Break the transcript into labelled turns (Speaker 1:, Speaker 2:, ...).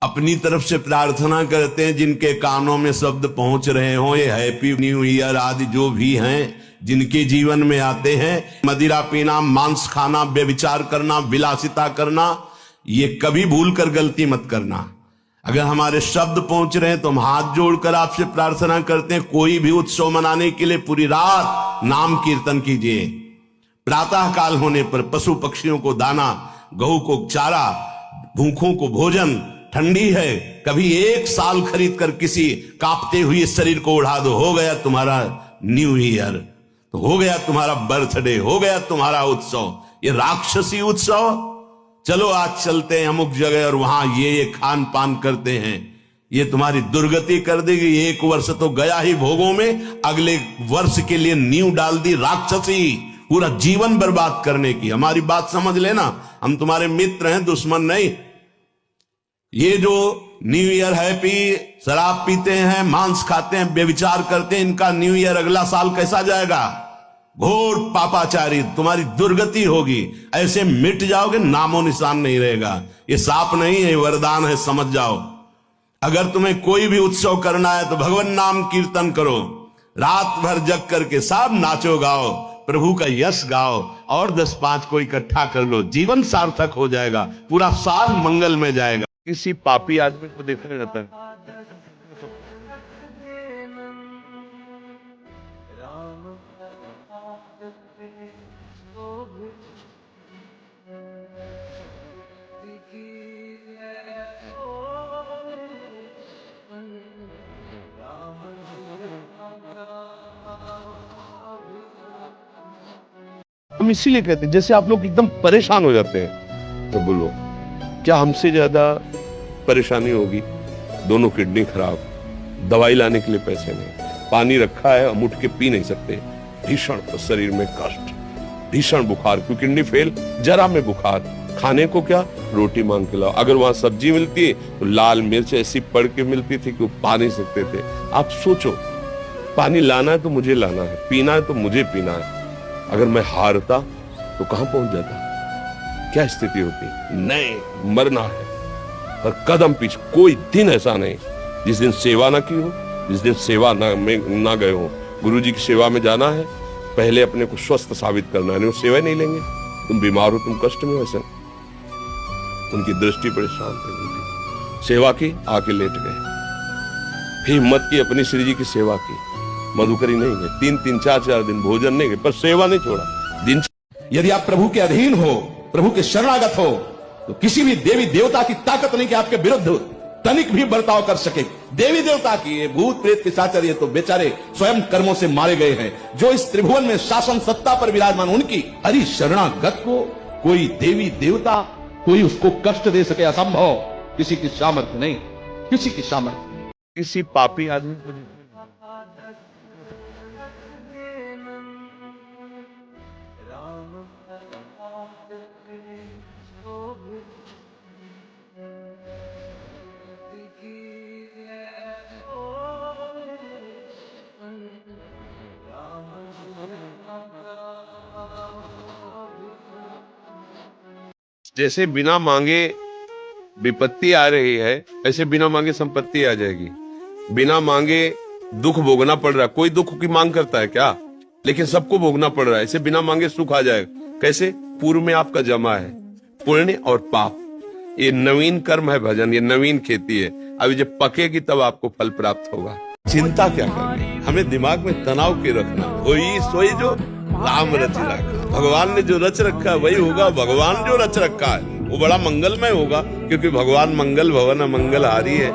Speaker 1: अपनी तरफ से प्रार्थना करते हैं, जिनके कानों में शब्द पहुंच रहे हों, ये हैप्पी न्यू ईयर आदि जो भी हैं जिनके जीवन में आते हैं, मदिरा पीना, मांस खाना, व्यभिचार करना, विलासिता करना, ये कभी भूल कर गलती मत करना। अगर हमारे शब्द पहुंच रहे हैं तो हम हाथ जोड़कर आपसे प्रार्थना करते हैं, कोई भी उत्सव मनाने के लिए पूरी रात नाम कीर्तन कीजिए। प्रातः काल होने पर पशु पक्षियों को दाना, गऊ को चारा, भूखों को भोजन, ठंडी है कभी 1 साल खरीद कर किसी कांपते हुए शरीर को उड़ा दो, हो गया तुम्हारा न्यू ईयर, तो हो गया तुम्हारा बर्थडे, हो गया तुम्हारा उत्सव। ये राक्षसी उत्सव, चलो आज चलते हैं अमुक जगह और वहां ये खान पान करते हैं, ये तुम्हारी दुर्गति कर देगी। 1 वर्ष तो गया ही भोगों में, अगले वर्ष के लिए नींव डाल दी राक्षसी, पूरा जीवन बर्बाद करने की। हमारी बात समझ लेना, हम तुम्हारे मित्र हैं, दुश्मन नहीं। ये जो न्यू ईयर हैप्पी, शराब पीते हैं, मांस खाते हैं, व्यभिचार करते हैं, इनका न्यू ईयर अगला साल कैसा जाएगा? घोर पापाचारी, तुम्हारी दुर्गति होगी। ऐसे मिट जाओगे, नामो निशान नहीं रहेगा। ये साप नहीं है, वरदान है, समझ जाओ। अगर तुम्हें कोई भी उत्सव करना है तो भगवान नाम कीर्तन करो, रात भर जग करके सब नाचो गाओ, प्रभु का यश गाओ, और 10-5 को इकट्ठा कर लो, जीवन सार्थक हो जाएगा, पूरा साल मंगल में जाएगा। किसी पापी आदमी को देखा जाता है, हम इसीलिए कहते हैं, जैसे आप लोग एकदम परेशान हो जाते हैं तो बोलो क्या हमसे ज्यादा परेशानी होगी? दोनों किडनी खराब, दवाई लाने के लिए पैसे नहीं, पानी रखा है हम उठ के पी नहीं सकते, भीषण शरीर में कष्ट, भीषण बुखार, क्योंकि किडनी फेल, जरा में बुखार, खाने को क्या, रोटी मांग के लाओ। अगर वहां सब्जी मिलती है तो लाल मिर्च ऐसी पड़ के मिलती थी कि वो पा नहीं सकते थे। आप सोचो, पानी लाना है तो मुझे लाना है, पीना है तो मुझे पीना है। अगर मैं हारता तो कहां पहुंच जाता, क्या स्थिति होती? नहीं, मरना है, पर कदम पीछे। कोई दिन ऐसा नहीं जिस दिन सेवा ना की हो, जिस दिन सेवा ना गए हो। गुरुजी की सेवा में जाना है, पहले अपने को स्वस्थ साबित करना है, नहीं सेवा नहीं लेंगे। तुम बीमार हो, तुम कष्ट में, वैसे उनकी दृष्टि बड़ी शांत है। सेवा की, आके लेट गए, फिर हिम्मत की, अपनी श्री जी की सेवा की, मधुकरी नहीं गए, 3-3, 4-4 दिन भोजन नहीं गए, पर सेवा नहीं छोड़ा। दिन
Speaker 2: यदि आप प्रभु के अधीन हो, प्रभु के शरणागत हो, तो किसी भी देवी देवता की ताकत नहीं कि आपके विरुद्ध तनिक भी बर्ताव कर सके। देवी देवता की, भूत प्रेत पिशाच, ये तो बेचारे स्वयं कर्मों से मारे गए हैं। जो इस त्रिभुवन में शासन सत्ता पर विराजमान, उनकी हरि शरणागत को कोई देवी देवता, कोई उसको कष्ट दे सके, असंभव। किसी की सामर्थ्य नहीं, किसी की सामर्थ्य।
Speaker 1: किसी पापी आदमी को जैसे बिना मांगे विपत्ति आ रही है, ऐसे बिना मांगे संपत्ति आ जाएगी। बिना मांगे दुख भोगना पड़ रहा है, कोई दुख की मांग करता है क्या? लेकिन सबको भोगना पड़ रहा है। ऐसे बिना मांगे सुख आ जाएगा। कैसे? पूर्व में आपका जमा है पुण्य और पाप, ये नवीन कर्म है भजन, ये नवीन खेती है। अभी जब पकेगी तब आपको फल प्राप्त होगा। चिंता क्या करनी, हमें दिमाग में तनाव के रखना। वही सोई जो राम रच रखा, भगवान ने जो रच रखा है वही होगा। भगवान जो रच रखा है वो बड़ा मंगलमय होगा, क्योंकि भगवान मंगल भवन मंगलहारी है।